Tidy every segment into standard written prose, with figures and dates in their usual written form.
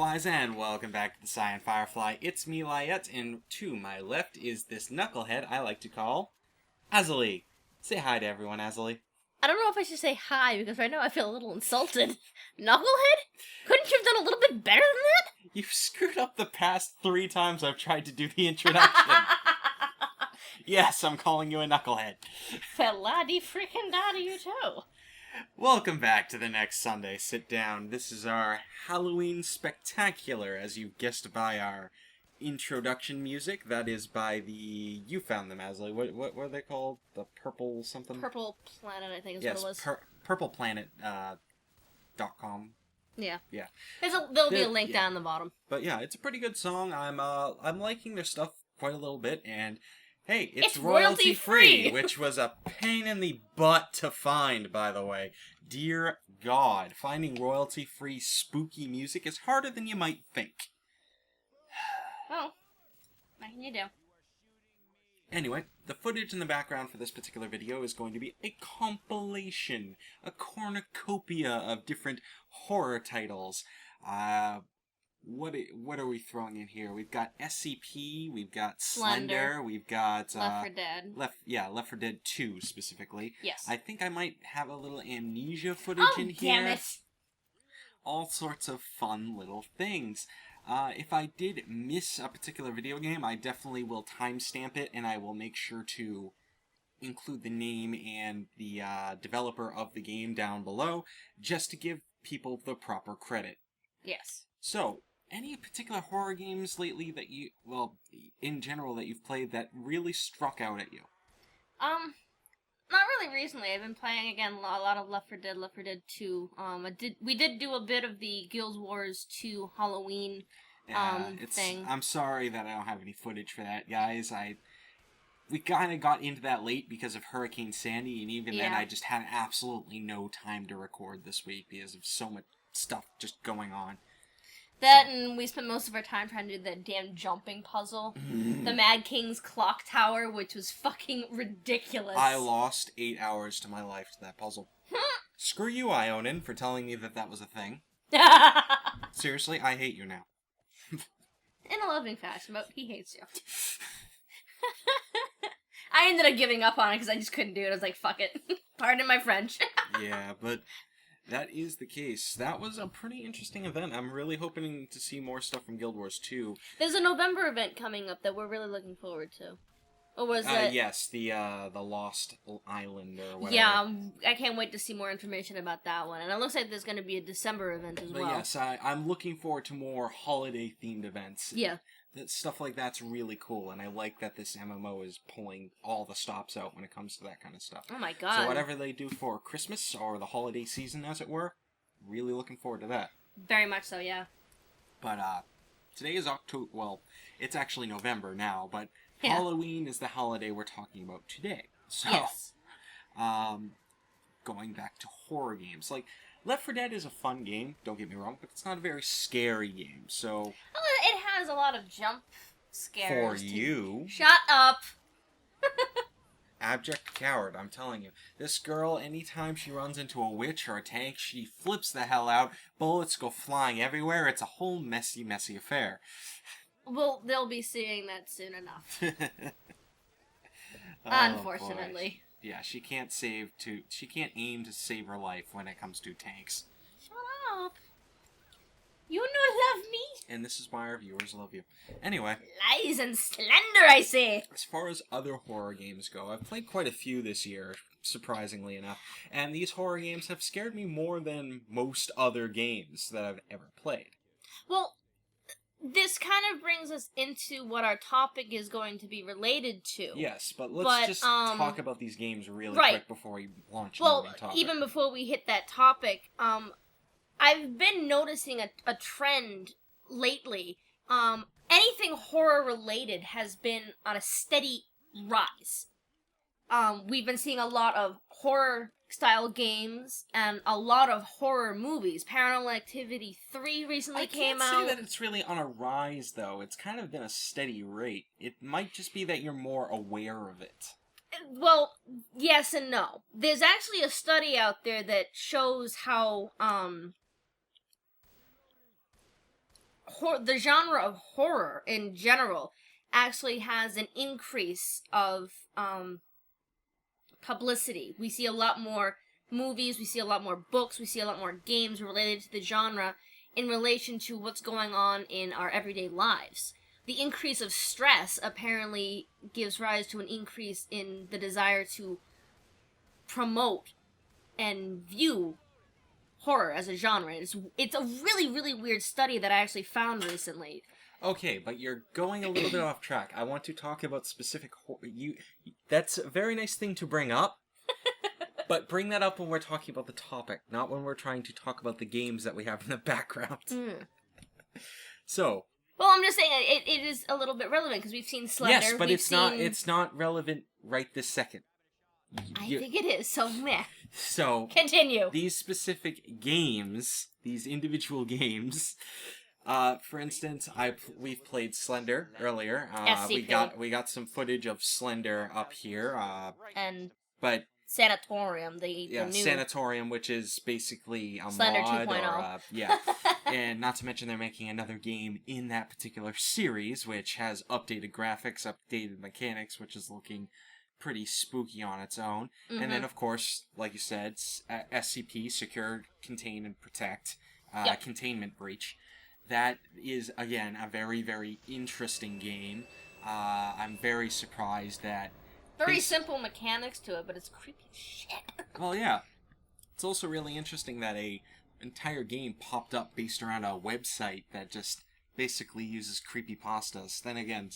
Fireflies, and welcome back to the Cyan Firefly. It's me, Lyiat, and to my left is this knucklehead I like to call Azilie. Say hi to everyone, Azilie. I don't know if I should say hi, because right now I feel a little insulted. Knucklehead? Couldn't you have done a little bit better than that? You've screwed up the past 3 times I've tried to do the introduction. Yes, I'm calling you a knucklehead. Fella-di freaking da to you too. Welcome back to the next Sunday Sitdown. This is our Halloween Spectacular, as you've guessed by our introduction music. That is by the... You found them, Azilie. What are they called? The Purple something? Purple Planet, I think is yes, what it was. purpleplanet.com. Yeah. Yeah. There'll be a link down the bottom. But yeah, it's a pretty good song. I'm liking their stuff quite a little bit, and hey, it's royalty free, which was a pain in the butt to find, by the way. Dear God, finding royalty free spooky music is harder than you might think. Oh, what can you do? Anyway, the footage in the background for this particular video is going to be a compilation, a cornucopia of different horror titles. What are we throwing in here? We've got SCP, we've got Slender, we've got Left 4 Dead. Left 4 Dead 2 specifically. Yes. I think I might have a little Amnesia footage in here. Damn it! All sorts of fun little things. If I did miss a particular video game, I definitely will timestamp it, and I will make sure to include the name and the developer of the game down below, just to give people the proper credit. Yes. So, any particular horror games lately that you, well, in general that you've played that really struck out at you? Not really recently. I've been playing again a lot of Left 4 Dead, Left 4 Dead 2. We did do a bit of the Guild Wars 2 Halloween thing. I'm sorry that I don't have any footage for that, guys. We kind of got into that late because of Hurricane Sandy, and even then I just had absolutely no time to record this week because of so much stuff just going on. That, and we spent most of our time trying to do that damn jumping puzzle. The Mad King's Clock Tower, which was fucking ridiculous. I lost 8 hours to my life to that puzzle. Screw you, Ionin, for telling me that was a thing. Seriously, I hate you now. In a loving fashion, but he hates you. I ended up giving up on it because I just couldn't do it. I was like, fuck it. Pardon my French. Yeah, but that is the case. That was a pretty interesting event. I'm really hoping to see more stuff from Guild Wars 2. There's a November event coming up that we're really looking forward to. Or was that? Yes, the Lost Island or whatever. Yeah, I can't wait to see more information about that one. And it looks like there's going to be a December event as well. But yes, I'm looking forward to more holiday-themed events. Yeah. Stuff like that's really cool, and I like that this MMO is pulling all the stops out when it comes to that kind of stuff. Oh my god. So whatever they do for Christmas, or the holiday season as it were, really looking forward to that. Very much so, yeah. But today is October, well, it's actually November now, but yeah. Halloween is the holiday we're talking about today. So, yes. Going back to horror games, like, Left 4 Dead is a fun game, don't get me wrong, but it's not a very scary game, so... It has a lot of jump scares. For you... Shut up! Abject coward, I'm telling you. This girl, anytime she runs into a witch or a tank, she flips the hell out, bullets go flying everywhere, it's a whole messy, messy affair. Well, they'll be seeing that soon enough. Oh, unfortunately. Boy. Yeah, she can't aim to save her life when it comes to tanks. Shut up. You no love me. And this is why our viewers love you. Anyway. Lies and Slender, I say. As far as other horror games go, I've played quite a few this year, surprisingly enough. And these horror games have scared me more than most other games that I've ever played. Well, this kind of brings us into what our topic is going to be related to. Yes, but let's just talk about these games really quick before we launch into the main topic. Even before we hit that topic, I've been noticing a trend lately. Anything horror related has been on a steady rise. We've been seeing a lot of horror style games and a lot of horror movies. Paranormal Activity 3 recently came out. I can't say that it's really on a rise, though. It's kind of been a steady rate. It might just be that you're more aware of it. Well, yes and no. There's actually a study out there that shows how, the genre of horror in general actually has an increase of publicity. We see a lot more movies, we see a lot more books, we see a lot more games related to the genre in relation to what's going on in our everyday lives. The increase of stress apparently gives rise to an increase in the desire to promote and view horror as a genre. It's a really, really weird study that I actually found recently. Okay, but you're going a little bit off track. I want to talk about specific that's a very nice thing to bring up. But bring that up when we're talking about the topic, not when we're trying to talk about the games that we have in the background. So, well, I'm just saying it is a little bit relevant because we've seen Slender. Yes, but it's not relevant right this second. I think it is. So meh. So continue. These specific games, these individual games. For instance, we've played Slender earlier. We got some footage of Slender up here. But Sanatorium, the new Sanatorium, which is basically a Slender mod 2.0. And not to mention they're making another game in that particular series, which has updated graphics, updated mechanics, which is looking pretty spooky on its own. Mm-hmm. And then, of course, like you said, SCP, Secure, Contain, and Protect, Containment Breach. That is, again, a very, very interesting game. I'm very surprised that very simple mechanics to it, but it's creepy as shit. Well, yeah. It's also really interesting that a entire game popped up based around a website that just basically uses creepypastas. Then again,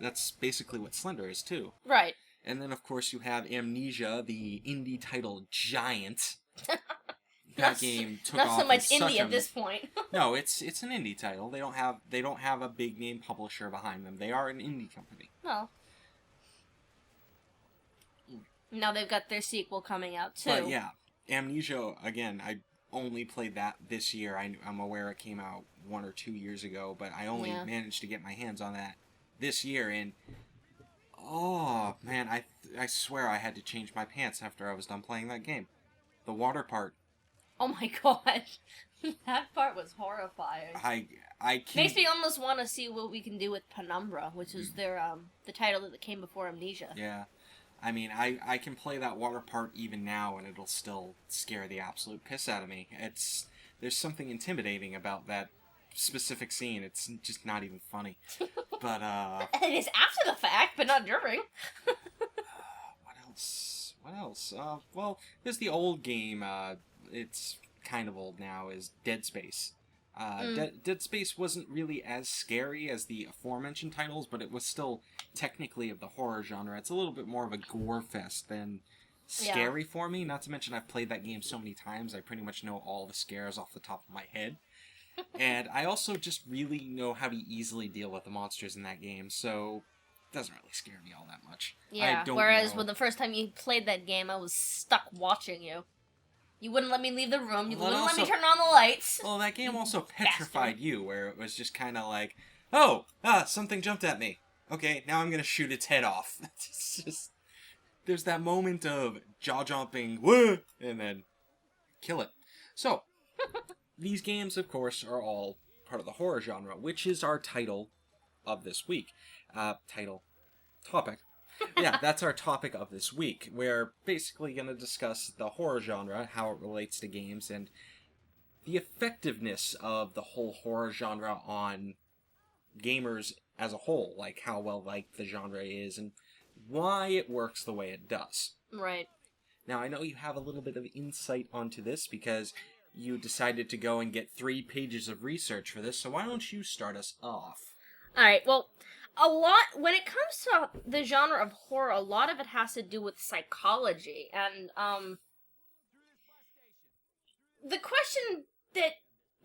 that's basically what Slender is, too. Right. And then, of course, you have Amnesia, the indie title giant. That game took off. Not so much indie at this point. No, it's an indie title. They don't have a big name publisher behind them. They are an indie company. No. Now they've got their sequel coming out, too. But yeah, Amnesia, again, I only played that this year. I'm aware it came out 1 or 2 years ago, but I only managed to get my hands on that this year, and oh, man, I swear I had to change my pants after I was done playing that game. The water part. Oh my gosh. That part was horrifying. I can't... Makes me almost want to see what we can do with Penumbra, which is their, the title that came before Amnesia. Yeah. I mean, I can play that water part even now, and it'll still scare the absolute piss out of me. There's something intimidating about that specific scene. It's just not even funny. But, it is after the fact, but not during. What else? Well, there's the old game, it's kind of old now, is Dead Space. Dead Space wasn't really as scary as the aforementioned titles, but it was still technically of the horror genre. It's a little bit more of a gore fest than scary for me. Not to mention I've played that game so many times, I pretty much know all the scares off the top of my head. And I also just really know how to easily deal with the monsters in that game, so it doesn't really scare me all that much. Yeah, whereas when the first time you played that game, I was stuck watching you. You wouldn't let me leave the room. You wouldn't let me turn on the lights. Well, that game also petrified you, where it was just kind of like, something jumped at me. Okay, now I'm going to shoot its head off. It's just, there's that moment of jaw-jumping, whoa, and then kill it. So, these games, of course, are all part of the horror genre, which is our title of this week. Topic. Yeah, that's our topic of this week. We're basically going to discuss the horror genre, how it relates to games, and the effectiveness of the whole horror genre on gamers as a whole, like how well liked the genre is, and why it works the way it does. Right. Now, I know you have a little bit of insight onto this because you decided to go and get 3 pages of research for this, so why don't you start us off? Alright, well, when it comes to the genre of horror, a lot of it has to do with psychology, and, the question that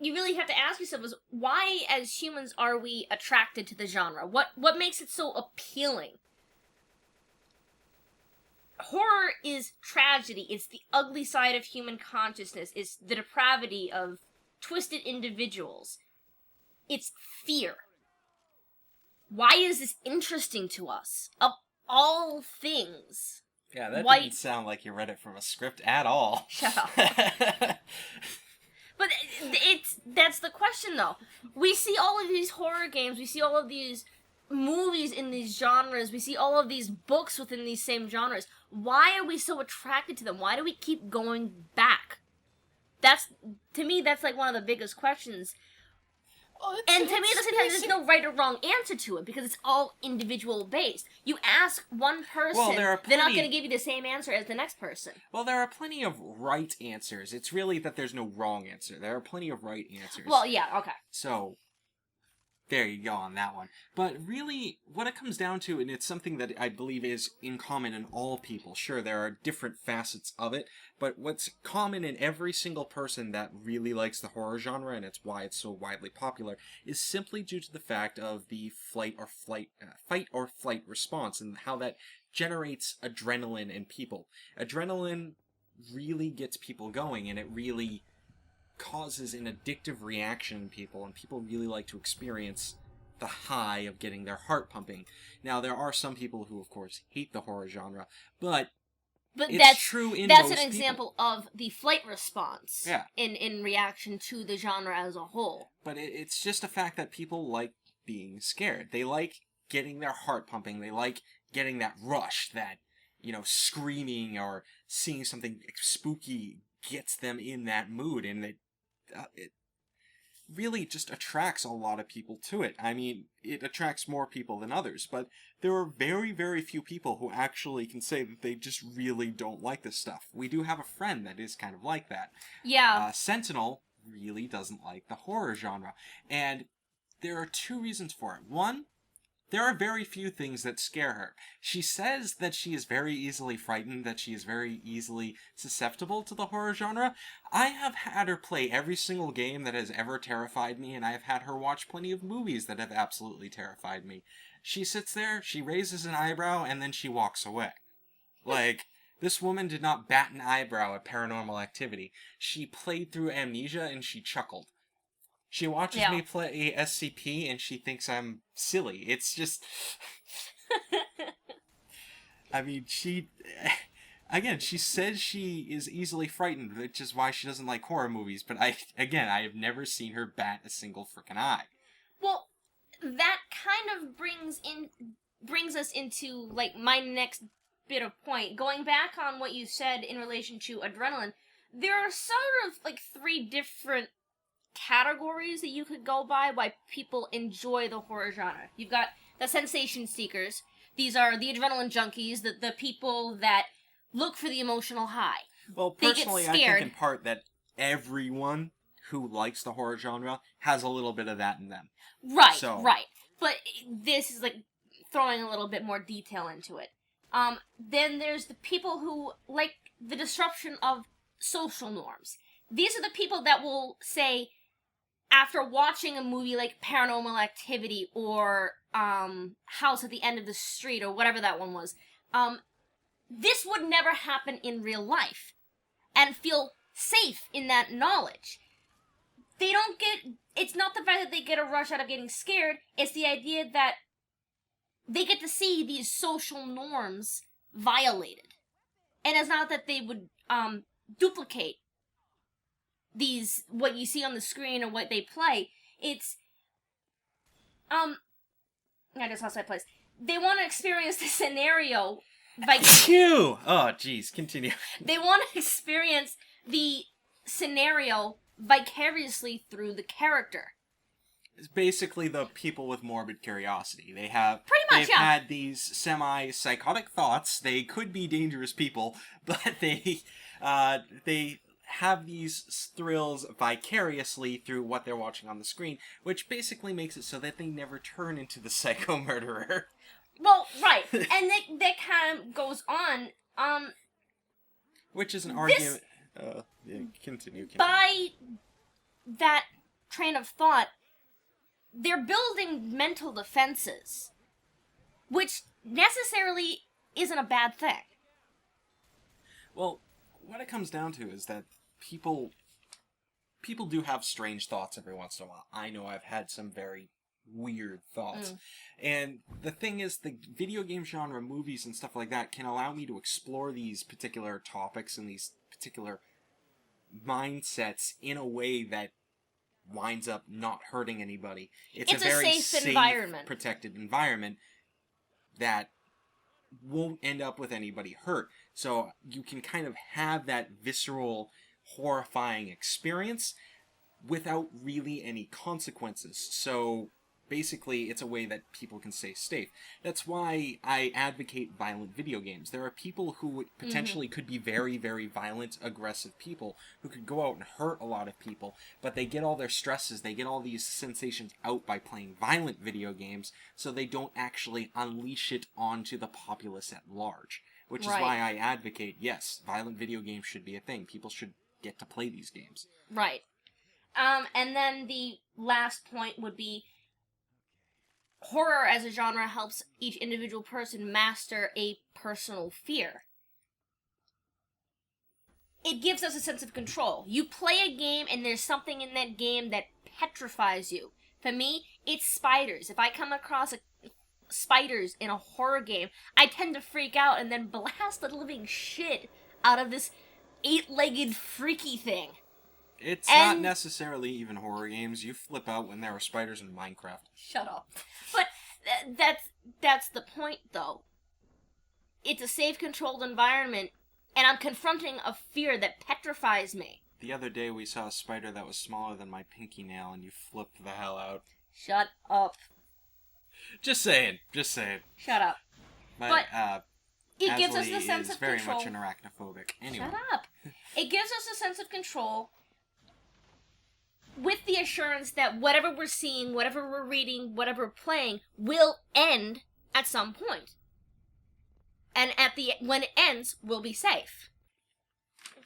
you really have to ask yourself is, why, as humans, are we attracted to the genre? What makes it so appealing? Horror is tragedy, it's the ugly side of human consciousness, it's the depravity of twisted individuals. It's fear. Why is this interesting to us? Of all things. Yeah, that didn't sound like you read it from a script at all. Shut up. But But that's the question, though. We see all of these horror games, we see all of these movies in these genres, we see all of these books within these same genres. Why are we so attracted to them? Why do we keep going back? To me, that's like one of the biggest questions. And to me, at the same time, there's no right or wrong answer to it, because it's all individual based. You ask one person, they're not going to give you the same answer as the next person. Well, there are plenty of right answers. It's really that there's no wrong answer. There are plenty of right answers. Well, yeah, okay. So, there you go on that one. But really, what it comes down to, and it's something that I believe is in common in all people. Sure, there are different facets of it, but what's common in every single person that really likes the horror genre, and it's why it's so widely popular, is simply due to the fact of the fight or flight response, and how that generates adrenaline in people. Adrenaline really gets people going, and it really causes an addictive reaction in people, and people really like to experience the high of getting their heart pumping. Now, there are some people who, of course, hate the horror genre, but it's true in that's most an example people. of the flight response in reaction to the genre as a whole. But it's just a fact that people like being scared. They like getting their heart pumping. They like getting that rush, that, screaming or seeing something spooky gets them in that mood, and it really just attracts a lot of people to it. I mean, it attracts more people than others, but there are very, very few people who actually can say that they just really don't like this stuff. We do have a friend that is kind of like that. Yeah. Sentinel really doesn't like the horror genre, and there are two reasons for it. One, there are very few things that scare her. She says that she is very easily frightened, that she is very easily susceptible to the horror genre. I have had her play every single game that has ever terrified me, and I have had her watch plenty of movies that have absolutely terrified me. She sits there, she raises an eyebrow, and then she walks away. Like, this woman did not bat an eyebrow at Paranormal Activity. She played through Amnesia, and she chuckled. She watches me play SCP, and she thinks I'm silly. It's just... I mean, she says she is easily frightened, which is why she doesn't like horror movies, but I have never seen her bat a single frickin' eye. Well, that kind of brings us into, like, my next bit of point. Going back on what you said in relation to adrenaline, there are sort of, like, 3 different categories that you could go by why people enjoy the horror genre. You've got the sensation seekers. These are the adrenaline junkies, the people that look for the emotional high. Well, personally, I think in part that everyone who likes the horror genre has a little bit of that in them. Right, right. But this is like throwing a little bit more detail into it. Then there's the people who like the disruption of social norms. These are the people that will say, after watching a movie like Paranormal Activity or House at the End of the Street or whatever that one was, this would never happen in real life, and feel safe in that knowledge. It's not the fact that they get a rush out of getting scared, it's the idea that they get to see these social norms violated. And it's not that they would duplicate what you see on the screen or what they play. It's I just lost my place. They want to experience the scenario Oh, jeez, continue. They want to experience the scenario vicariously through the character. It's basically the people with morbid curiosity. They've had these semi-psychotic thoughts. They could be dangerous people, but they have these thrills vicariously through what they're watching on the screen, which basically makes it so that they never turn into the psycho murderer. Well, right. And that kind of goes on. Which is an argument... Continue. By that train of thought, they're building mental defenses, which necessarily isn't a bad thing. Well, what it comes down to is that people do have strange thoughts every once in a while. I know I've had some very weird thoughts. And the thing is, the video game genre, movies and stuff like that can allow me to explore these particular topics and these particular mindsets in a way that winds up not hurting anybody. It's a a very safe environment. protected environment that won't end up with anybody hurt. So you can kind of have that visceral, horrifying experience without really any consequences. So basically, it's a way that people can stay safe. That's why I advocate violent video games. There are people who potentially could be very, very violent, aggressive people who could go out and hurt a lot of people, but they get all their stresses, they get all these sensations out by playing violent video games, so they don't actually unleash it onto the populace at large. Which is why I advocate, yes, violent video games should be a thing. People should get to play these games. Right. And then the last point would be horror as a genre helps each individual person master a personal fear. It gives us a sense of control. You play a game and there's something in that game that petrifies you. For me, it's spiders. If I come across spiders in a horror game, I tend to freak out and then blast the living shit out of this 8-legged freaky thing. It's not necessarily even horror games. You flip out when there are spiders in Minecraft. Shut up. But that's the point, though. It's a safe, controlled environment, and I'm confronting a fear that petrifies me. The other day we saw a spider that was smaller than my pinky nail, and you flipped the hell out. Shut up. Just saying. Shut up. But it gives us the sense of very control. much an arachnophobic. Anyway. Shut up. It gives us a sense of control with the assurance that whatever we're seeing, whatever we're reading, whatever we're playing will end at some point. And when it ends, we'll be safe.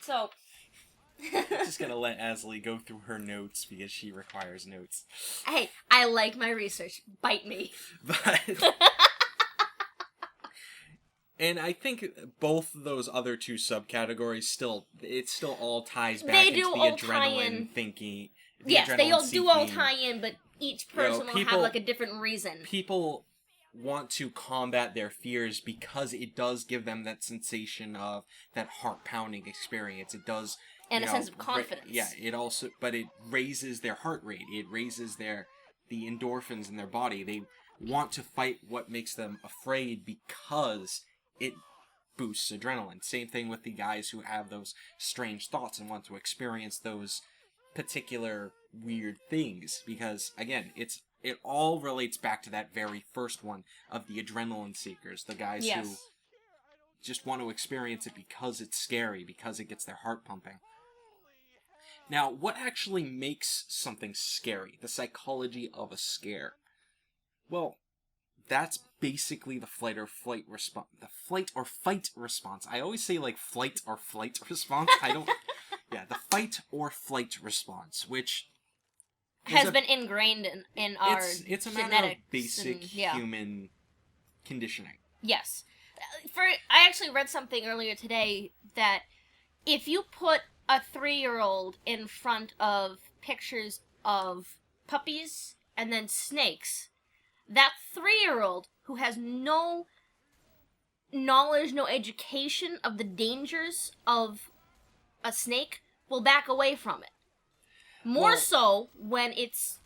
So just gonna let Azilie go through her notes because she requires notes. Hey, I like my research. Bite me. But and I think both of those other two subcategories still all ties back into the adrenaline thinking. Yes, they all do all tie in, but each person will have like a different reason. People want to combat their fears because it does give them that sensation of that heart-pounding experience. It does, and a sense of confidence. But it raises their heart rate. It raises the endorphins in their body. They want to fight what makes them afraid because it boosts adrenaline. Same thing with the guys who have those strange thoughts and want to experience those particular weird things, because again, it all relates back to that very first one of the adrenaline seekers, the guys who just want to experience it because it's scary, because it gets their heart pumping. Now, what actually makes something scary? The psychology of a scare. Well, that's basically the flight or fight response. I always say like flight or flight response. I don't. Yeah, the fight or flight response, which has been ingrained in our it's a genetics matter of basic human conditioning. Yes. I actually read something earlier today that if you put a 3-year-old in front of pictures of puppies and then snakes, that 3-year-old who has no knowledge, no education of the dangers of a snake will back away from it. More so when it's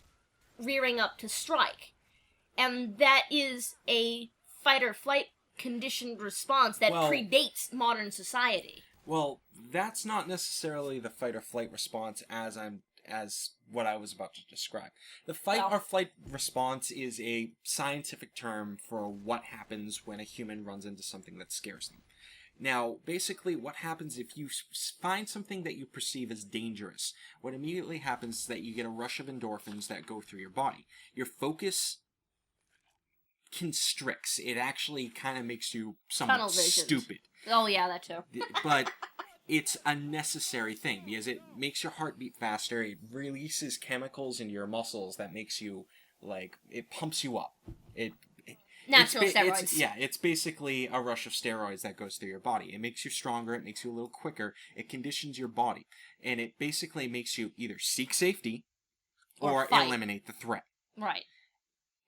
rearing up to strike. And that is a fight or flight conditioned response that predates modern society. Well, that's not necessarily the fight or flight response as what I was about to describe. The fight or flight response is a scientific term for what happens when a human runs into something that scares them. Now, basically, what happens if you find something that you perceive as dangerous? What immediately happens is that you get a rush of endorphins that go through your body. Your focus constricts. It actually kind of makes you somewhat stupid. Oh, yeah, that too. But it's a necessary thing because it makes your heart beat faster. It releases chemicals into your muscles that makes you, it pumps you up. Natural steroids. It's basically a rush of steroids that goes through your body. It makes you stronger, it makes you a little quicker, it conditions your body, and it basically makes you either seek safety or eliminate the threat. Right.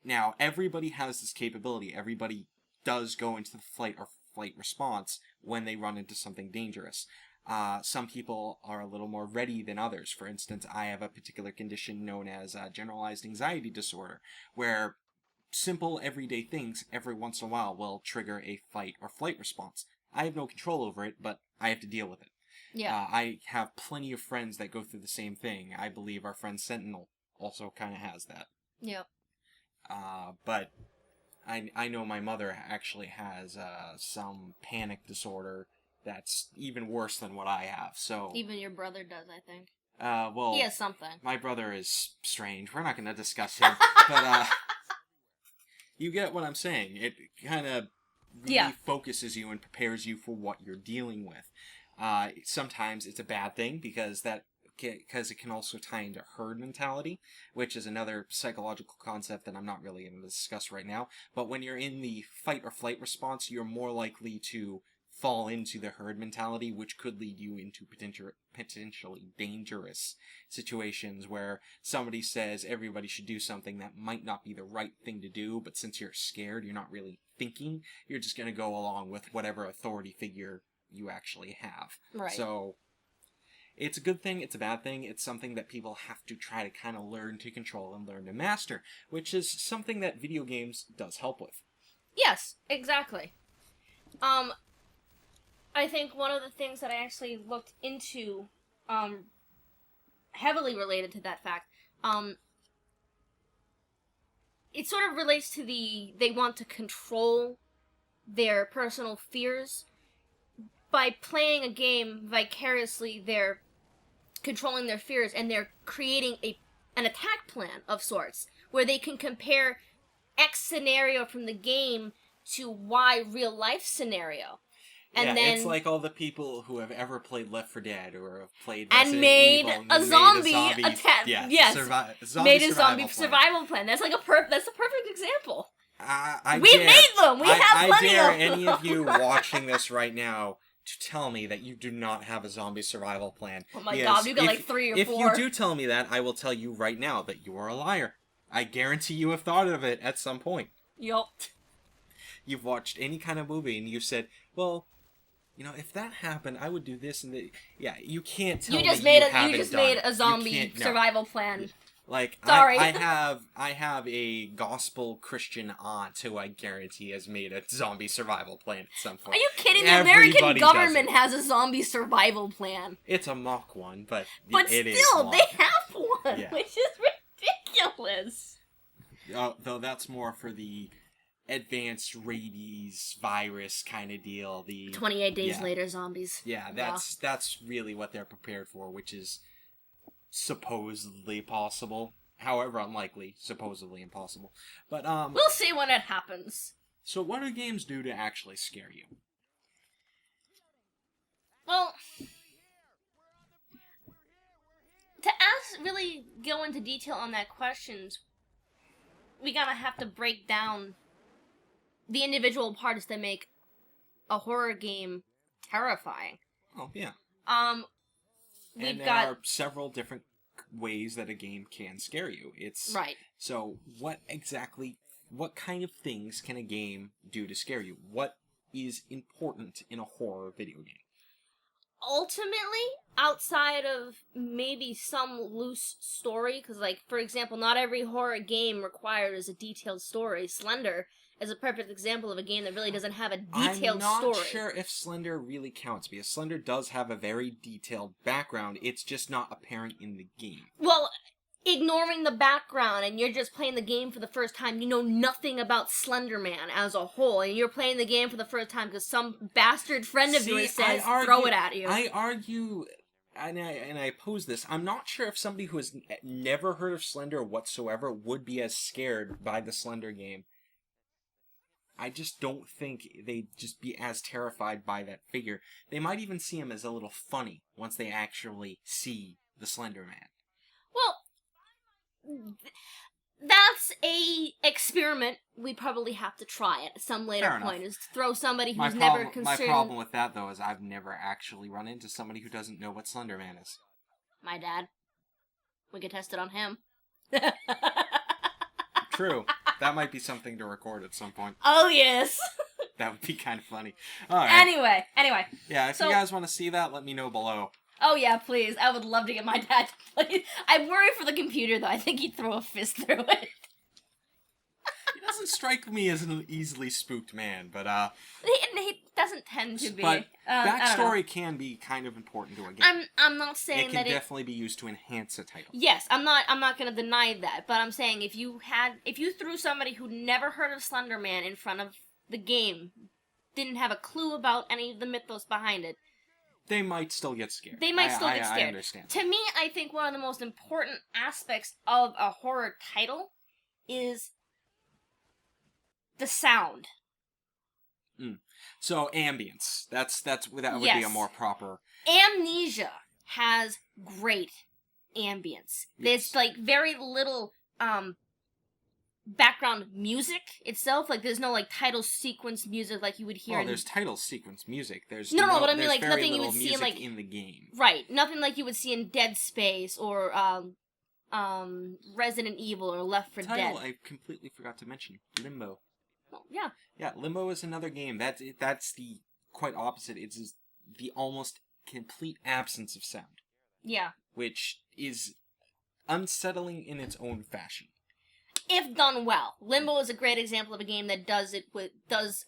Now, everybody has this capability. Everybody does go into the fight or flight response when they run into something dangerous. Some people are a little more ready than others. For instance, I have a particular condition known as generalized anxiety disorder, where simple everyday things every once in a while will trigger a fight or flight response. I have no control over it, but I have to deal with it. Yeah. I have plenty of friends that go through the same thing. I believe our friend Sentinel also kind of has that. Yep. But I know my mother actually has some panic disorder that's even worse than what I have. So Even your brother does, I think. well, He has something. my brother is strange. We're not going to discuss him, but you get what I'm saying. It kind of really focuses you and prepares you for what you're dealing with. Sometimes it's a bad thing because it can also tie into herd mentality, which is another psychological concept that I'm not really going to discuss right now. But when you're in the fight or flight response, you're more likely to fall into the herd mentality, which could lead you into potentially dangerous situations where somebody says everybody should do something that might not be the right thing to do, but since you're scared, you're not really thinking, you're just going to go along with whatever authority figure you actually have. Right. So it's a good thing, it's a bad thing, it's something that people have to try to kind of learn to control and learn to master, which is something that video games does help with. Yes, exactly. I think one of the things that I actually looked into, heavily related to that fact, it sort of relates to they want to control their personal fears. By playing a game vicariously, they're controlling their fears, and they're creating an attack plan of sorts, where they can compare X scenario from the game to Y real life scenario. And then, it's like all the people who have ever played Left 4 Dead or have played and Resident made Evil a zombie attack. Yeah, yes, made a zombie plan. survival plan. That's like that's a perfect example. We made them. We have plenty I dare of them. any of you watching this right now to tell me that you do not have a zombie survival plan. Oh my god, you got like 3 or 4. If you do tell me that, I will tell you right now that you are a liar. I guarantee you have thought of it at some point. Yup. You've watched any kind of movie and you said, well, you know, if that happened, I would do this and that. Yeah, you can't tell me you just made a zombie survival plan. Like, sorry. I have a gospel Christian aunt who I guarantee has made a zombie survival plan at some point. Are you kidding? The American government has a zombie survival plan. It's a mock one, but still, they have one, which is ridiculous. Though that's more for the advanced rabies virus kind of deal. The 28 days later zombies. Yeah, that's really what they're prepared for, which is supposedly possible. However unlikely, supposedly impossible. But we'll see when it happens. So what do games do to actually scare you? Well, to really go into detail on that question, we gotta have to break down the individual parts that make a horror game terrifying. Oh, yeah. There are several different ways that a game can scare you. Right. So, what kind of things can a game do to scare you? What is important in a horror video game? Ultimately, outside of maybe some loose story, because, like, for example, not every horror game requires a detailed story. Slender is a perfect example of a game that really doesn't have a detailed story. I'm not sure if Slender really counts, because Slender does have a very detailed background. It's just not apparent in the game. Well, ignoring the background, and you're just playing the game for the first time, you know nothing about Slender Man as a whole, and you're playing the game for the first time because some bastard friend of yours says, throw it at you. I argue, and I oppose this, I'm not sure if somebody who has never heard of Slender whatsoever would be as scared by the Slender game. I just don't think they'd just be as terrified by that figure. They might even see him as a little funny once they actually see the Slender Man. Well, that's a experiment we probably have to try at some later point, is to throw somebody who's never concerned... My problem with that, though, is I've never actually run into somebody who doesn't know what Slender Man is. My dad. We could test it on him. True. That might be something to record at some point. Oh, yes. That would be kind of funny. All right. Anyway. Yeah, if you guys want to see that, let me know below. Oh yeah, please. I would love to get my dad to play. I worry for the computer though. I think he'd throw a fist through it. He doesn't strike me as an easily spooked man, but he doesn't tend to be. But backstory can be kind of important to a game. I'm not saying that it can definitely be used to enhance a title. Yes, I'm not going to deny that, but I'm saying if you threw somebody who never heard of Slender Man in front of the game, didn't have a clue about any of the mythos behind it, they might still get scared. I understand. To me, I think one of the most important aspects of a horror title is the sound. So ambience. That would yes. be a more proper. Amnesia has great ambience. Yes. There's like very little background music itself. Like there's no like title sequence music like you would hear. Well, there's title sequence music. There's no, but I mean like very nothing you would see in like in the game. Right, nothing like you would see in Dead Space or Resident Evil or Left 4 Dead. I completely forgot to mention Limbo. Well, yeah. Yeah, Limbo is another game. That's the quite opposite. It's the almost complete absence of sound. Yeah. Which is unsettling in its own fashion. If done well. Limbo is a great example of a game that does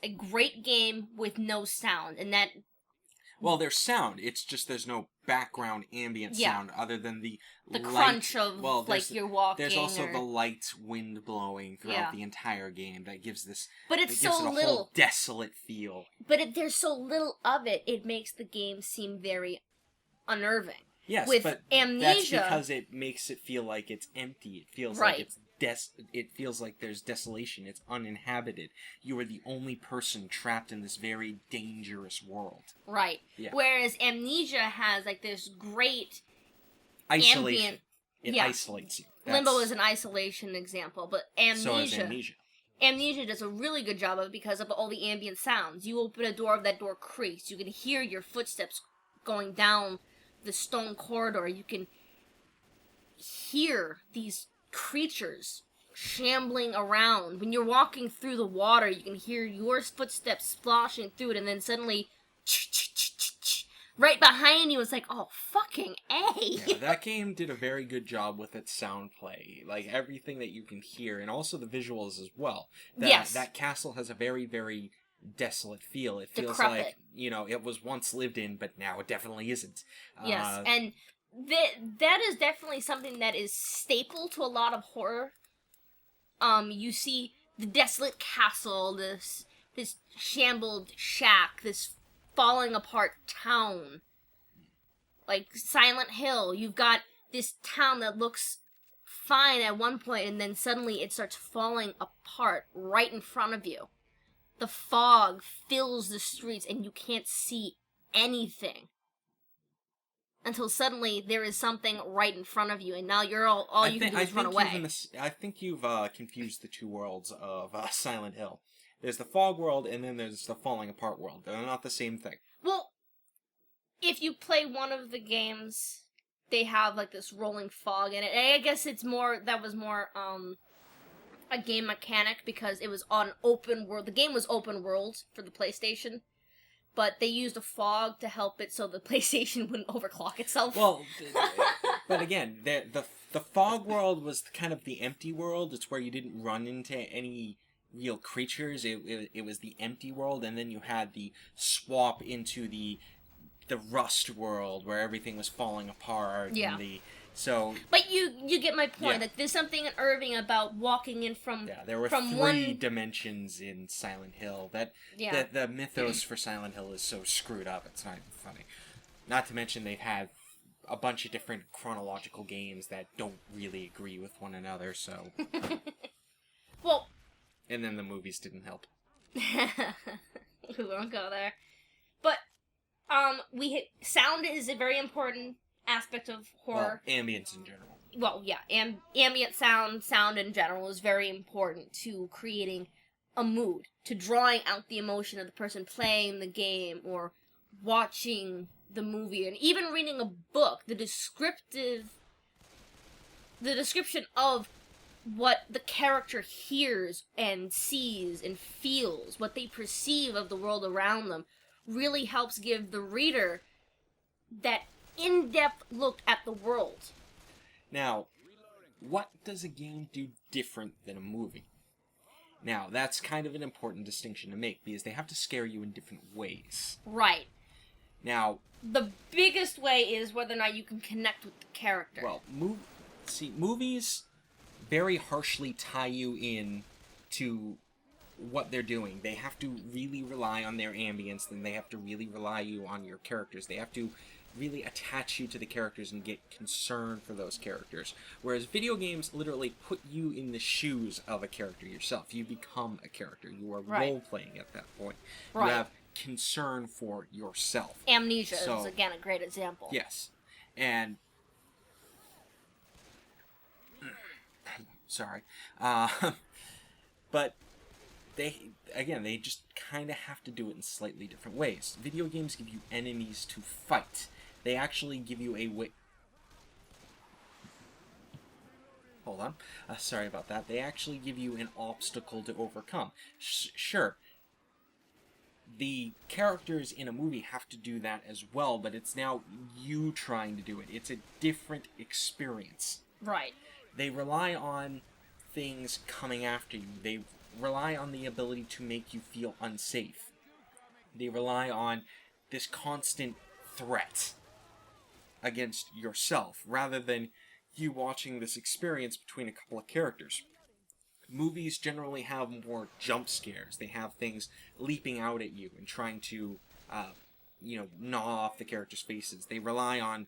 a great game with no sound, and that. Well, there's sound. It's just there's no background ambient sound other than the light, crunch of like you're walking. There's also the light wind blowing throughout the entire game that gives this. But it's so gives it a little whole desolate feel. But there's so little of it. It makes the game seem very unnerving. Yes, with but Amnesia, that's because it makes it feel like it's empty. It feels right. like it feels like there's desolation. It's uninhabited. You are the only person trapped in this very dangerous world. Right. Yeah. Whereas Amnesia has like this great isolation. Ambient, it isolates you. Limbo is an isolation example, but Amnesia. So is Amnesia. Amnesia does a really good job of it because of all the ambient sounds. You open a door, that door creaks. You can hear your footsteps going down the stone corridor. You can hear these creatures shambling around. When you're walking through the water, you can hear your footsteps splashing through it, and then suddenly right behind you, it's like, oh, fucking A. Yeah, that game did a very good job with its sound play. Like, everything that you can hear, and also the visuals as well. Yes. That castle has a very, very desolate feel. It feels decrepit. like, it was once lived in, but now it definitely isn't. Yes, and that is definitely something that is staple to a lot of horror. You see the desolate castle, this shambled shack, this falling apart town. Like Silent Hill, you've got this town that looks fine at one point, and then suddenly it starts falling apart right in front of you. The fog fills the streets, and you can't see anything. Until suddenly there is something right in front of you, and now you're all you can do is run away. I think you've confused the two worlds of Silent Hill. There's the fog world, and then there's the falling apart world. They're not the same thing. Well, if you play one of the games, they have like this rolling fog in it. And I guess that was more a game mechanic because it was on open world. The game was open world for the PlayStation. But they used a fog to help it so the PlayStation wouldn't overclock itself. Well, but again, the fog world was kind of the empty world. It's where you didn't run into any real creatures. It was the empty world, and then you had the swap into the rust world where everything was falling apart. Yeah. But you get my point. Yeah. Like, there's something unnerving about walking in from there were three dimensions in Silent Hill. The mythos for Silent Hill is so screwed up. It's not even funny. Not to mention they've had a bunch of different chronological games that don't really agree with one another. So, well, and then the movies didn't help. We won't go there. But sound is a very important aspect of horror. Well, ambience in general. Well, yeah, ambient sound in general is very important to creating a mood, to drawing out the emotion of the person playing the game or watching the movie, and even reading a book. The description of what the character hears and sees and feels, what they perceive of the world around them, really helps give the reader that in-depth look at the world. Now, what does a game do different than a movie? Now, that's kind of an important distinction to make, because they have to scare you in different ways. Right. Now, the biggest way is whether or not you can connect with the character. Well, movies very harshly tie you in to what they're doing. They have to really rely on their ambience, and they have to really rely on your characters. They have to really attach you to the characters and get concerned for those characters. Whereas video games literally put you in the shoes of a character yourself. You become a character. You are role-playing at that point. Right. You have concern for yourself. Amnesia is, again, a great example. Yes. And... Sorry. But they just kind of have to do it in slightly different ways. Video games give you enemies to fight. They actually give you a way... Hold on. Sorry about that. They actually give you an obstacle to overcome. Sure. The characters in a movie have to do that as well, but it's now you trying to do it. It's a different experience. Right. They rely on things coming after you. They rely on the ability to make you feel unsafe. They rely on this constant threat against yourself, rather than you watching this experience between a couple of characters. Movies generally have more jump scares. They have things leaping out at you and trying to, gnaw off the characters' faces. They rely on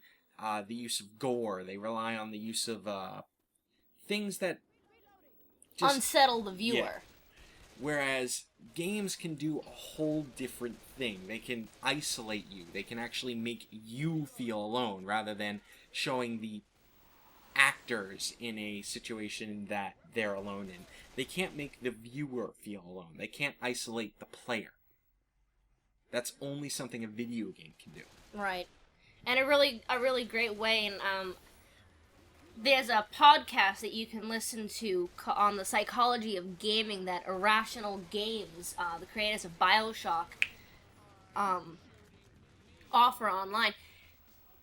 the use of gore. They rely on the use of things that just unsettle the viewer. Yeah. Whereas games can do a whole different thing. They can isolate you. They can actually make you feel alone, rather than showing the actors in a situation that they're alone in. They can't make the viewer feel alone. They can't isolate the player. That's only something a video game can do. Right. And a really great way, and there's a podcast that you can listen to on the psychology of gaming that Irrational Games, the creators of BioShock, offer online.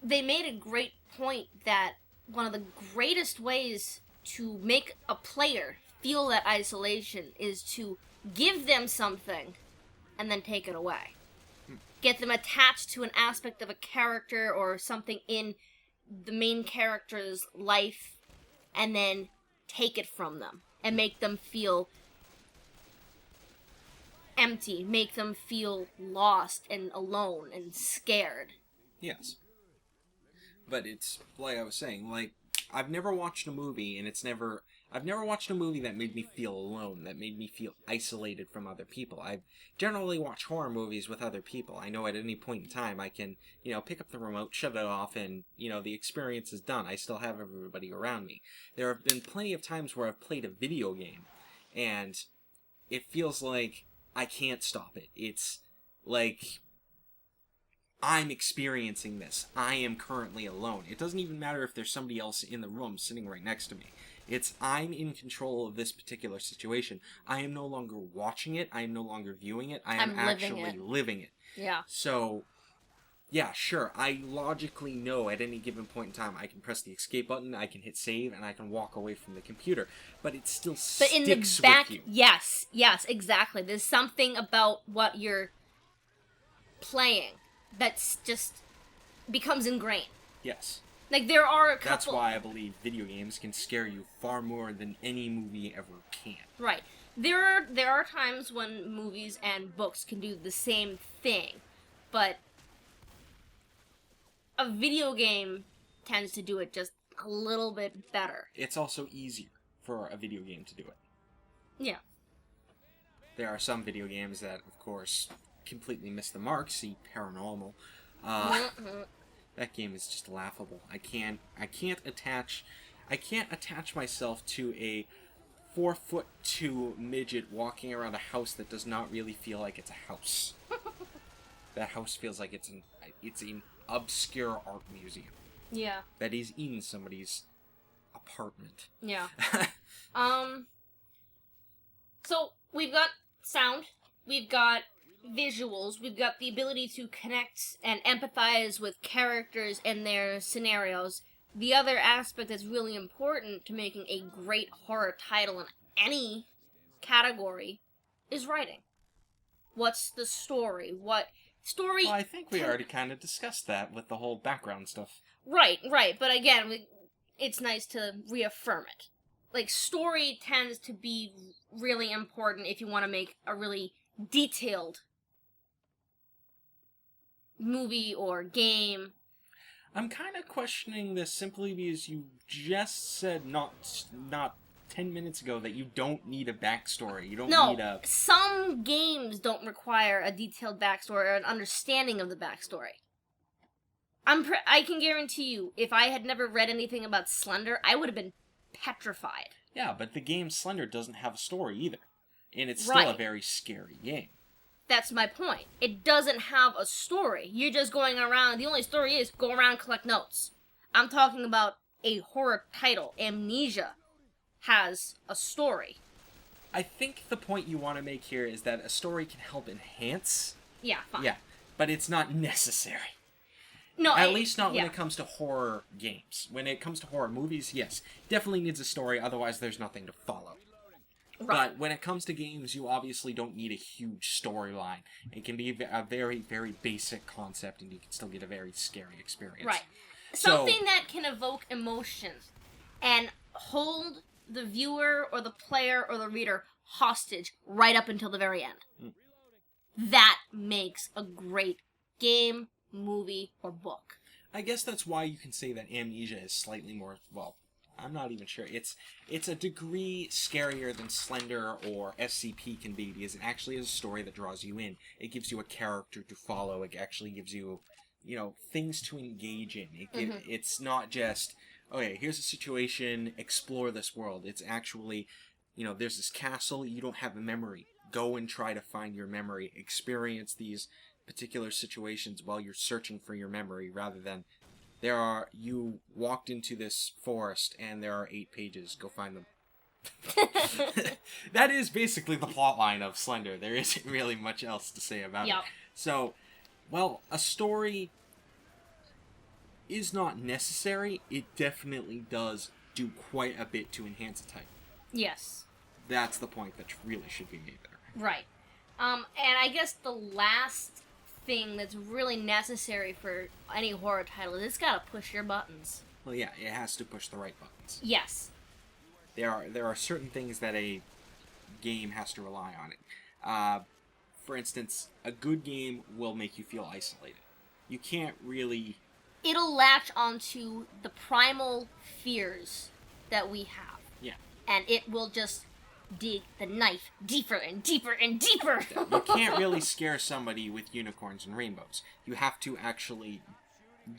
They made a great point that one of the greatest ways to make a player feel that isolation is to give them something and then take it away. Get them attached to an aspect of a character or something in the main character's life, and then take it from them and make them feel empty, make them feel lost and alone and scared. Yes. But it's like I was saying, I've never watched a movie, and I've never watched a movie that made me feel alone, that made me feel isolated from other people. I've generally watched horror movies with other people. I know at any point in time I can, pick up the remote, shut it off, and, the experience is done. I still have everybody around me. There have been plenty of times where I've played a video game, and it feels like I can't stop it. It's like I'm experiencing this. I am currently alone. It doesn't even matter if there's somebody else in the room sitting right next to me. It's I'm in control of this particular situation. I am no longer watching it. I am no longer viewing it. I am actually living it. Yeah. So, yeah, sure. I logically know at any given point in time I can press the escape button, I can hit save, and I can walk away from the computer. But it still sticks with you. But in the back, yes, exactly. There's something about what you're playing that's just becomes ingrained. Yes. There are a couple... That's why I believe video games can scare you far more than any movie ever can. Right. There are times when movies and books can do the same thing, but a video game tends to do it just a little bit better. It's also easier for a video game to do it. Yeah. There are some video games that, of course, completely miss the mark. See Paranormal. That game is just laughable. I can't attach myself to a 4'2" midget walking around a house that does not really feel like it's a house. That house feels like it's an obscure art museum. Yeah. That is in somebody's apartment. Yeah. So we've got sound, we've got visuals, we've got the ability to connect and empathize with characters and their scenarios. The other aspect that's really important to making a great horror title in any category is writing. What's the story? What story? Well, I think we already kind of discussed that with the whole background stuff. Right. But again, it's nice to reaffirm it. Like, story tends to be really important if you want to make a really detailed movie or game. I'm kind of questioning this simply because you just said not 10 minutes ago that you don't need a backstory. You don't need a... some games don't require a detailed backstory or an understanding of the backstory. I can guarantee you, if I had never read anything about Slender, I would have been petrified. Yeah, but the game Slender doesn't have a story either. And it's still a very scary game. That's my point. It doesn't have a story. You're just going around. The only story is go around and collect notes. I'm talking about a horror title. Amnesia has a story. I think the point you want to make here is that a story can help enhance. Yeah, fine. Yeah, but it's not necessary. No, At least not when it comes to horror games. When it comes to horror movies, yes, definitely needs a story, otherwise there's nothing to follow. Right. But when it comes to games, you obviously don't need a huge storyline. It can be a very, very basic concept, and you can still get a very scary experience. Right. Something that can evoke emotions and hold the viewer or the player or the reader hostage right up until the very end. That makes a great game, movie, or book. I guess that's why you can say that Amnesia is slightly more, well, I'm not even sure. It's a degree scarier than Slender or SCP can be, because it actually is a story that draws you in. It gives you a character to follow. It actually gives you, things to engage in. It's not just, okay, here's a situation, explore this world. It's actually, there's this castle, you don't have a memory. Go and try to find your memory. Experience these particular situations while you're searching for your memory, rather than you walked into this forest and there are 8 pages, go find them. That is basically the plotline of Slender. There isn't really much else to say about it. So, well, a story is not necessary. It definitely does do quite a bit to enhance a title. Yes. That's the point that really should be made there. Right. And I guess the last thing that's really necessary for any horror title is it's gotta push your buttons. Well, yeah, it has to push the right buttons. Yes. There are certain things that a game has to rely on it. For instance, a good game will make you feel isolated. You can't really... It'll latch onto the primal fears that we have. Yeah. And it will just dig the knife deeper and deeper and deeper. You can't really scare somebody with unicorns and rainbows. You have to actually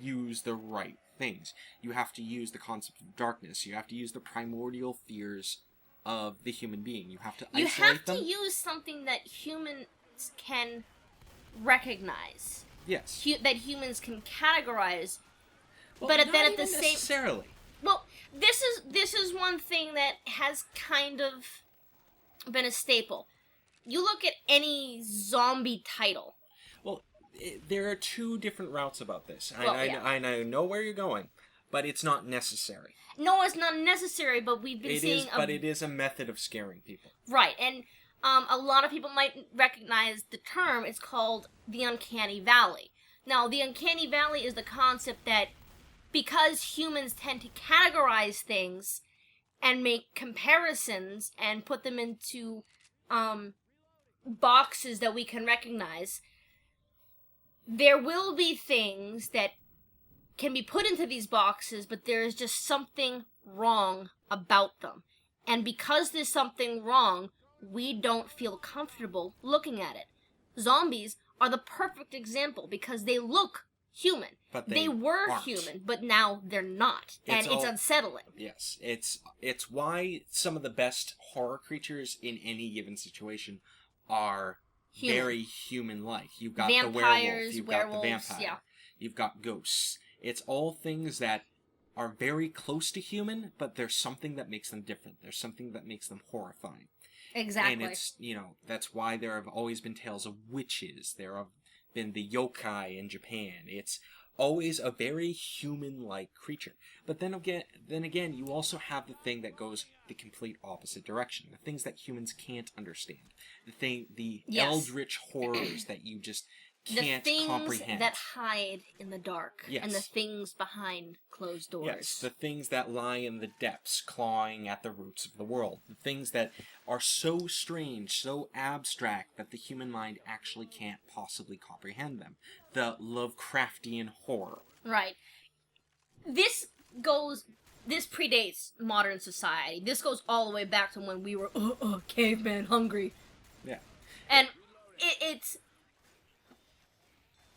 use the right things. You have to use the concept of darkness. You have to use the primordial fears of the human being. You have to isolate them. You have to use something that humans can recognize. Yes. That humans can categorize. Well, but not then at even the same necessarily. Well, this is one thing that has kind of been a staple. You look at any zombie title. Well, there are 2 different routes about this. Well, I know where you're going, but it's not necessary. No, it's not necessary, but we've been seeing... But it is a method of scaring people. Right, and a lot of people might recognize the term. It's called the Uncanny Valley. Now, the Uncanny Valley is the concept that because humans tend to categorize things and make comparisons and put them into boxes that we can recognize, there will be things that can be put into these boxes, but there is just something wrong about them. And because there's something wrong, we don't feel comfortable looking at it. Zombies are the perfect example because they look human. But they were aren't. human, but now they're not. It's unsettling. Yes, it's why some of the best horror creatures in any given situation are very human-like. You've got the werewolf, you've got the vampire, you've got ghosts. It's all things that are very close to human, but there's something that makes them different. There's something that makes them horrifying. Exactly. And it's, that's why there have always been tales of witches. There have been the yokai in Japan. It's always a very human-like creature. But then again, you also have the thing that goes the complete opposite direction. The things that humans can't understand. The Yes. eldritch horrors that you just can't comprehend. The things that hide in the dark. Yes. And the things behind closed doors. Yes, the things that lie in the depths, clawing at the roots of the world. The things that are so strange, so abstract, that the human mind actually can't possibly comprehend them. The Lovecraftian horror. Right. This predates modern society. This goes all the way back to when we were, caveman hungry. Yeah. And it's...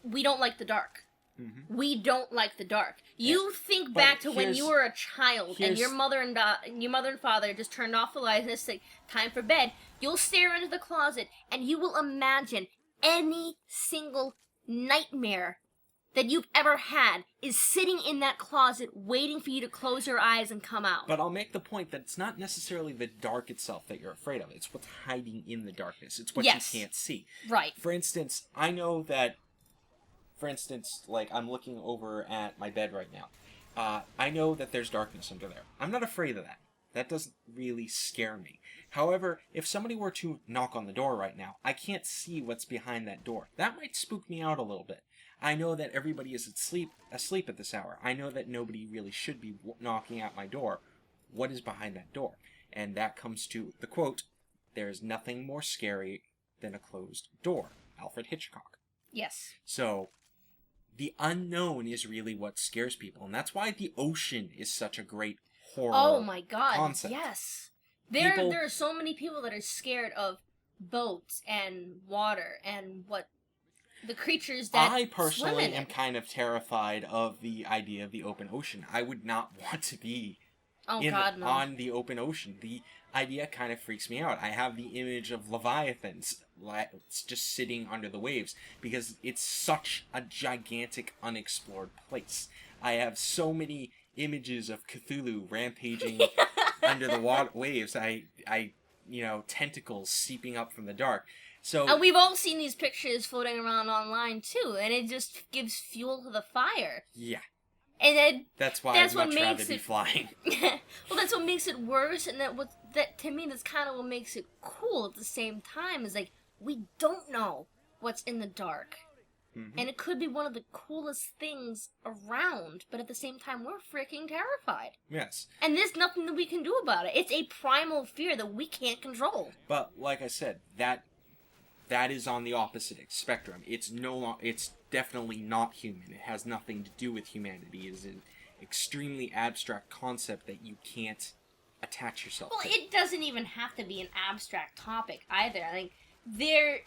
We don't like the dark. Mm-hmm. We don't like the dark. You think back to when you were a child and your mother and father just turned off the lights and it's like, time for bed. You'll stare into the closet and you will imagine any single nightmare that you've ever had is sitting in that closet waiting for you to close your eyes and come out. But I'll make the point that it's not necessarily the dark itself that you're afraid of. It's what's hiding in the darkness. It's what you can't see. Right. For instance, I know that... like, I'm looking over at my bed right now. I know that there's darkness under there. I'm not afraid of that. That doesn't really scare me. However, if somebody were to knock on the door right now, I can't see what's behind that door. That might spook me out a little bit. I know that everybody is asleep at this hour. I know that nobody really should be knocking at my door. What is behind that door? And that comes to the quote, "There is nothing more scary than a closed door." Alfred Hitchcock. Yes. So... the unknown is really what scares people, and that's why the ocean is such a great horror Oh my god, concept. yes. There are so many people that are scared of boats and water and what the creatures that I personally swim in am it. kind of terrified of the idea of the open ocean. I would not want to be on the open ocean. The idea kind of freaks me out. I have the image of leviathans just sitting under the waves because it's such a gigantic unexplored place. I have so many images of Cthulhu rampaging under the waves. I tentacles seeping up from the dark. So, and we've all seen these pictures floating around online too, and it just gives fuel to the fire. Yeah. And then that's why I'd much rather be flying. Well, that's what makes it worse, and that to me, that's kind of what makes it cool at the same time. Is like, we don't know what's in the dark. Mm-hmm. And it could be one of the coolest things around, but at the same time, we're freaking terrified. Yes. And there's nothing that we can do about it. It's a primal fear that we can't control. But, like I said, that is on the opposite spectrum. It's definitely not human. It has nothing to do with humanity. It is an extremely abstract concept that you can't attach yourself to. Well, it doesn't even have to be an abstract topic either. I think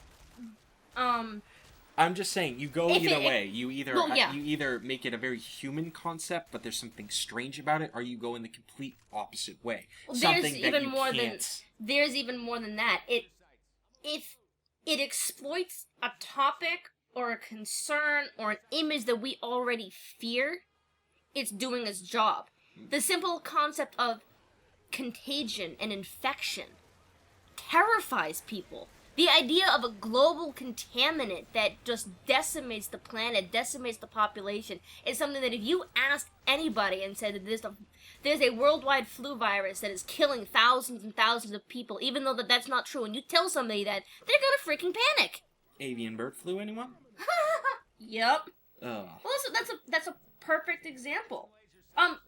I'm just saying, you go either way. You either make it a very human concept, but there's something strange about it, or you go in the complete opposite way. Well, there's even more than that. If it exploits a topic or a concern or an image that we already fear, it's doing its job. The simple concept of contagion and infection terrifies people. The idea of a global contaminant that just decimates the planet, decimates the population, is something that if you asked anybody and said that there's a worldwide flu virus that is killing thousands and thousands of people, even though that's not true, and you tell somebody that, they're gonna freaking panic. Avian bird flu, anyone? Yep. Well, that's a perfect example.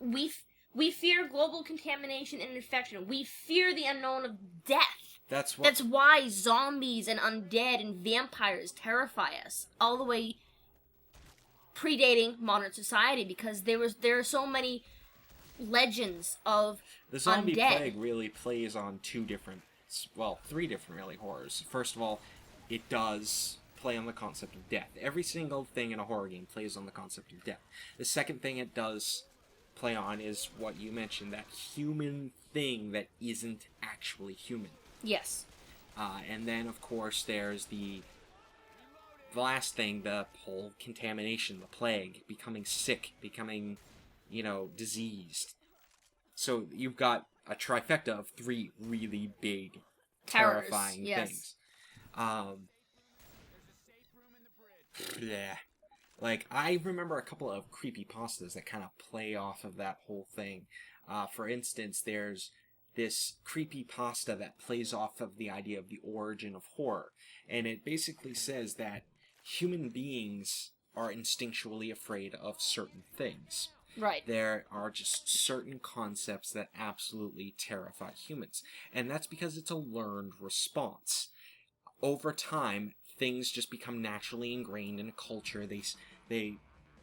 We fear global contamination and infection. We fear the unknown of death. That's why zombies and undead and vampires terrify us, all the way predating modern society, because there are so many legends of the zombie undead. plague really plays on three different really horrors. First of all, it does play on the concept of death. Every single thing in a horror game plays on the concept of death. The second thing it does play on is what you mentioned, that human thing that isn't actually human. Yes. And then, of course, there's the last thing, the whole contamination, the plague, becoming sick, becoming, diseased. So you've got a trifecta of 3 really big, Terrors, terrifying yes. things. Yeah. Like, I remember a couple of creepypastas that kind of play off of that whole thing. For instance, there's this creepypasta that plays off of the idea of the origin of horror. And it basically says that human beings are instinctually afraid of certain things. Right. There are just certain concepts that absolutely terrify humans. And that's because it's a learned response. Over time, things just become naturally ingrained in a culture. They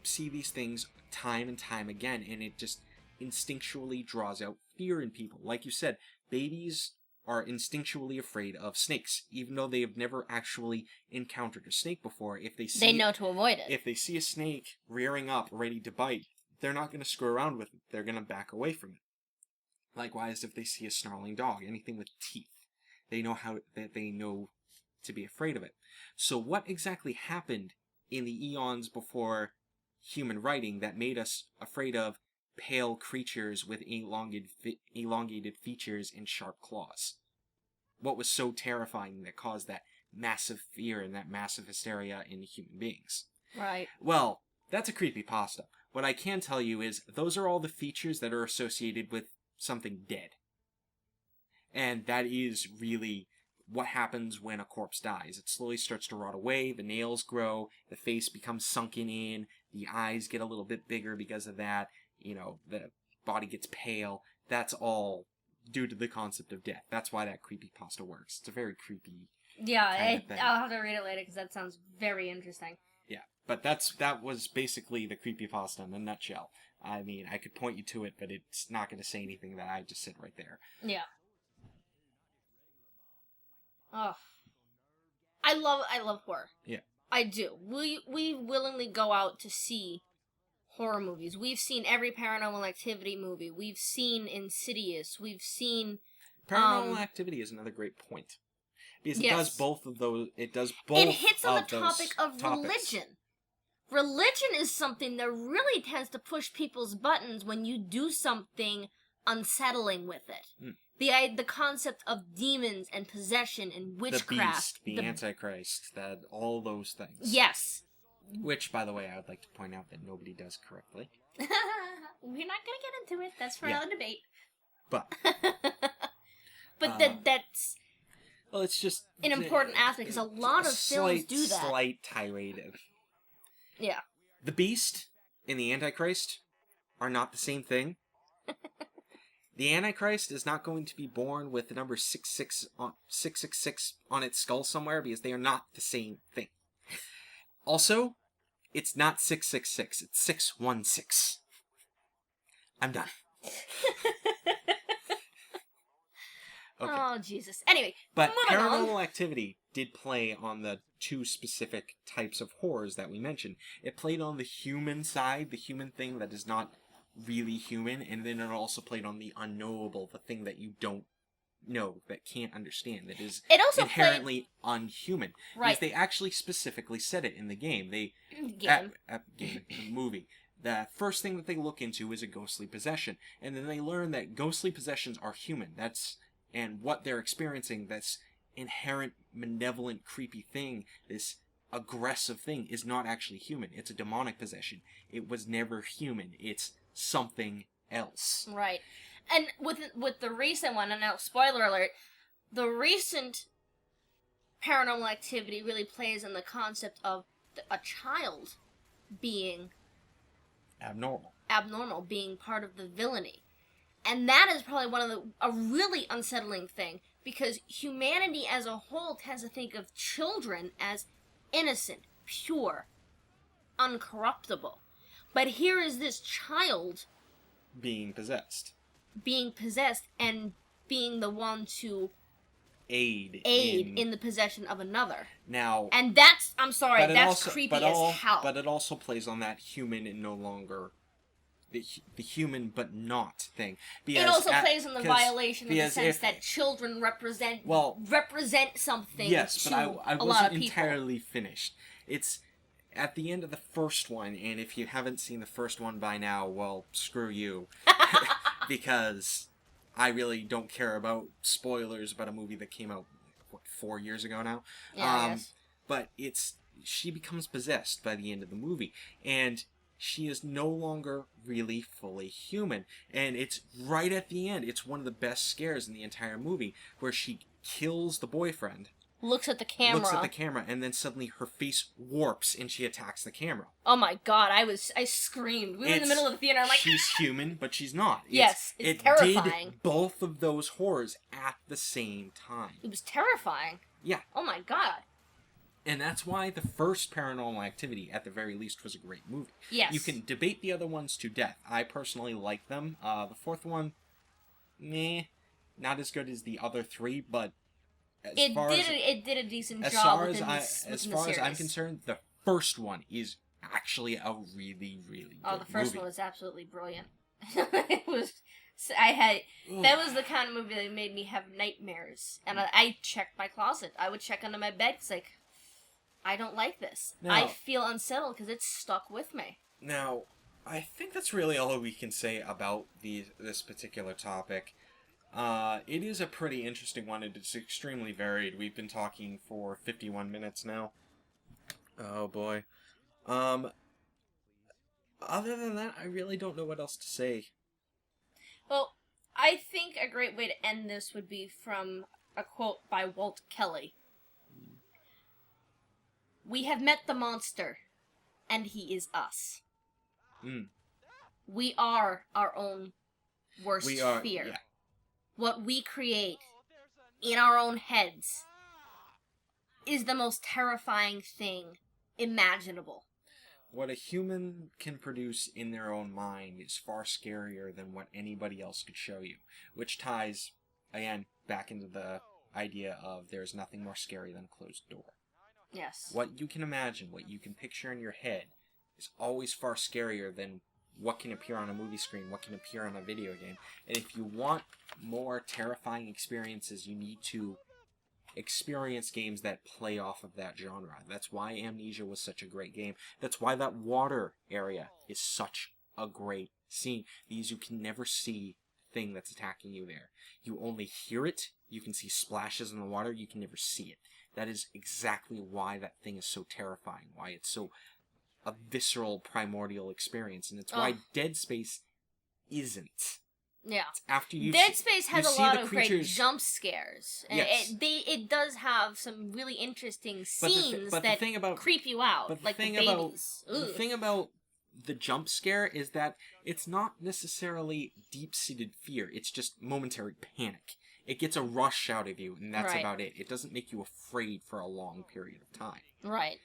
see these things time and time again, and it just instinctually draws out fear in people. Like you said, babies are instinctually afraid of snakes, even though they have never actually encountered a snake before. If they know to avoid it. If they see a snake rearing up, ready to bite, they're not going to screw around with it. They're going to back away from it. Likewise, if they see a snarling dog, anything with teeth, they know to be afraid of it. So what exactly happened in the eons before human writing that made us afraid of pale creatures with elongated features and sharp claws? What was so terrifying that caused that massive fear and that massive hysteria in human beings? Right. Well, that's a creepypasta. What I can tell you is those are all the features that are associated with something dead. And that is really what happens when a corpse dies. It slowly starts to rot away, the nails grow, the face becomes sunken in, the eyes get a little bit bigger because of that, the body gets pale. That's all due to the concept of death. That's why that creepypasta works. It's a very creepy kind of thing. I'll have to read it later because that sounds very interesting. Yeah, but that was basically the creepypasta in a nutshell. I mean, I could point you to it, but it's not going to say anything that I just said right there. Yeah. Oh, I love horror. Yeah, I do. We willingly go out to see horror movies. We've seen every Paranormal Activity movie. We've seen Insidious. We've seen Paranormal Activity is another great point because it does both of those. It does both. It hits on the topic of religion. Religion is something that really tends to push people's buttons when you do something unsettling with it. Mm. The concept of demons and possession and witchcraft. The beast, the Antichrist, all those things. Yes. Which, by the way, I would like to point out that nobody does correctly. We're not going to get into it. That's for another debate. But that's... Well, it's just... an important aspect, because a lot of films do that. Slight tirade. Yeah. The beast and the Antichrist are not the same thing. The Antichrist is not going to be born with the number 666 on its skull somewhere, because they are not the same thing. Also, it's not 666, it's 616. I'm done. Okay. Oh, Jesus. Anyway, but moving Paranormal Activity did play on the 2 specific types of horrors that we mentioned. It played on the human side, the human thing that is not really human, and then it also played on the unknowable, the thing that you don't know, that can't understand, that is inherently unhuman. Right. Because they actually specifically said it in the game. The movie. The first thing that they look into is a ghostly possession, and then they learn that ghostly possessions are human. And what they're experiencing, this inherent, malevolent, creepy thing, this aggressive thing, is not actually human. It's a demonic possession. It was never human. It's something else. Right. And with the recent one, and now spoiler alert, the recent Paranormal Activity really plays on the concept of a child being abnormal, being part of the villainy. And that is probably a really unsettling thing, because humanity as a whole tends to think of children as innocent, pure, uncorruptible. But here is this child being possessed and being the one to aid in the possession of another. Now, and that's, I'm sorry, that's creepy as hell. But it also plays on that human and no longer the human but not thing. It also plays on the violation in the sense that children represent something. Yes, to but I a lot wasn't of people. entirely finished. It's at the end of the first one, and if you haven't seen the first one by now, well, screw you. Because I really don't care about spoilers about a movie that came out, 4 years ago now? Yeah, yes. But she becomes possessed by the end of the movie, and she is no longer really fully human. And it's right at the end. It's one of the best scares in the entire movie, where she kills the boyfriend. Looks at the camera. And then suddenly her face warps and she attacks the camera. Oh my god, I screamed. We were in the middle of the theater, I'm like... She's human, but she's not. It's terrifying. It did both of those horrors at the same time. It was terrifying. Yeah. Oh my god. And that's why the first Paranormal Activity, at the very least, was a great movie. Yes. You can debate the other ones to death. I personally like them. The fourth one, meh. Not as good as the other three, but... It did a decent job within the series. As far as I'm concerned, the first one is actually a really, really good movie. Oh, the first one was absolutely brilliant. It was... That was the kind of movie that made me have nightmares. And I checked my closet. I would check under my bed, because, like, I don't like this. Now, I feel unsettled, because it's stuck with me. Now, I think that's really all we can say about this particular topic. It is a pretty interesting one, and it's extremely varied. We've been talking for 51 minutes now. Oh boy. Other than that, I really don't know what else to say. Well, I think a great way to end this would be from a quote by Walt Kelly. "We have met the monster, and he is us. We are our own worst fear. Yeah. What we create in our own heads is the most terrifying thing imaginable. What a human can produce in their own mind is far scarier than what anybody else could show you." Which ties, again, back into the idea of there's nothing more scary than a closed door. Yes. What you can imagine, what you can picture in your head, is always far scarier than what can appear on a movie screen, what can appear on a video game. And if you want more terrifying experiences, you need to experience games that play off of that genre. That's why Amnesia was such a great game. That's why that water area is such a great scene, because you can never see the thing that's attacking you there. You only hear it, you can see splashes in the water, you can never see it. That is exactly why that thing is so terrifying, why it's so a visceral, primordial experience, and it's why Dead Space isn't. Yeah. After Dead Space has a lot of great jump scares. And yes. It does have some really interesting scenes that creep you out, like the babies. The thing about the jump scare is that it's not necessarily deep-seated fear, it's just momentary panic. It gets a rush out of you, and that's about it. It doesn't make you afraid for a long period of time. Right.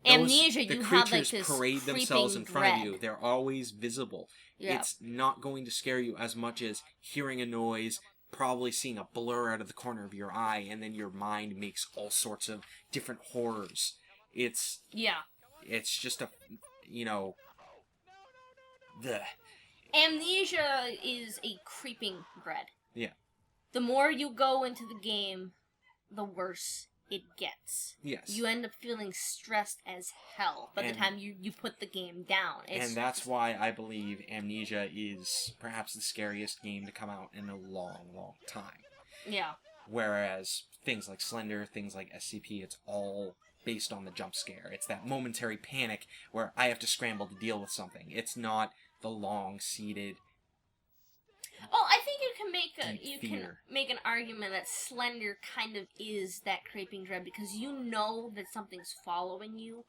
Amnesia, you have like this parade themselves in front of you. They're always visible. Yeah. It's not going to scare you as much as hearing a noise, probably seeing a blur out of the corner of your eye, and then your mind makes all sorts of different horrors. It's just the Amnesia is a creeping dread. Yeah. The more you go into the game, the worse it gets. Yes. You end up feeling stressed as hell by the time you put the game down. And that's why I believe Amnesia is perhaps the scariest game to come out in a long, long time. Yeah. Whereas things like Slender, things like SCP, it's all based on the jump scare. It's that momentary panic where I have to scramble to deal with something. It's not the long-seated... Well, I think you can make an argument that Slender kind of is that creeping dread, because you know that something's following you.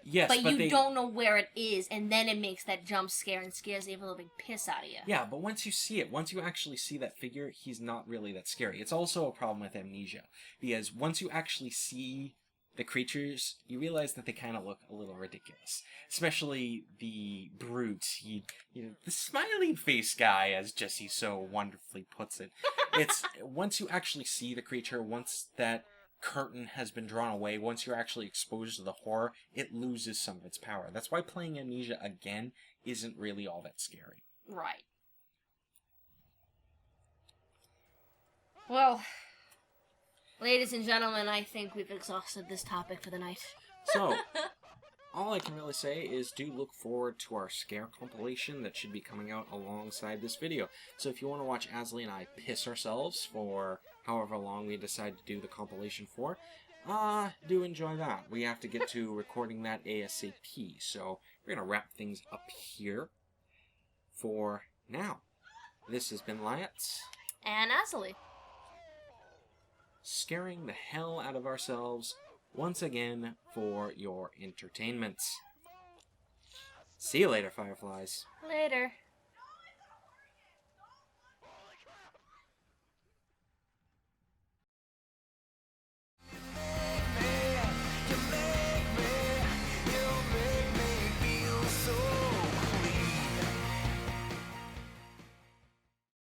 Yes, but you don't know where it is, and then it makes that jump scare and scares the living piss out of you. Yeah, but once you see it, once you actually see that figure, he's not really that scary. It's also a problem with Amnesia, because once you actually see the creatures, you realize that they kind of look a little ridiculous. Especially the brute, the smiley face guy, as Jesse so wonderfully puts it. It's once you actually see the creature, once that curtain has been drawn away, once you're actually exposed to the horror, it loses some of its power. That's why playing Amnesia again isn't really all that scary. Right. Well, ladies and gentlemen, I think we've exhausted this topic for the night. So, all I can really say is do look forward to our scare compilation that should be coming out alongside this video. So if you want to watch Azilie and I piss ourselves for however long we decide to do the compilation for, do enjoy that. We have to get to recording that ASAP, so we're going to wrap things up here for now. This has been Lyiat. And Azilie. Scaring the hell out of ourselves once again for your entertainment. See you later, Fireflies. Later.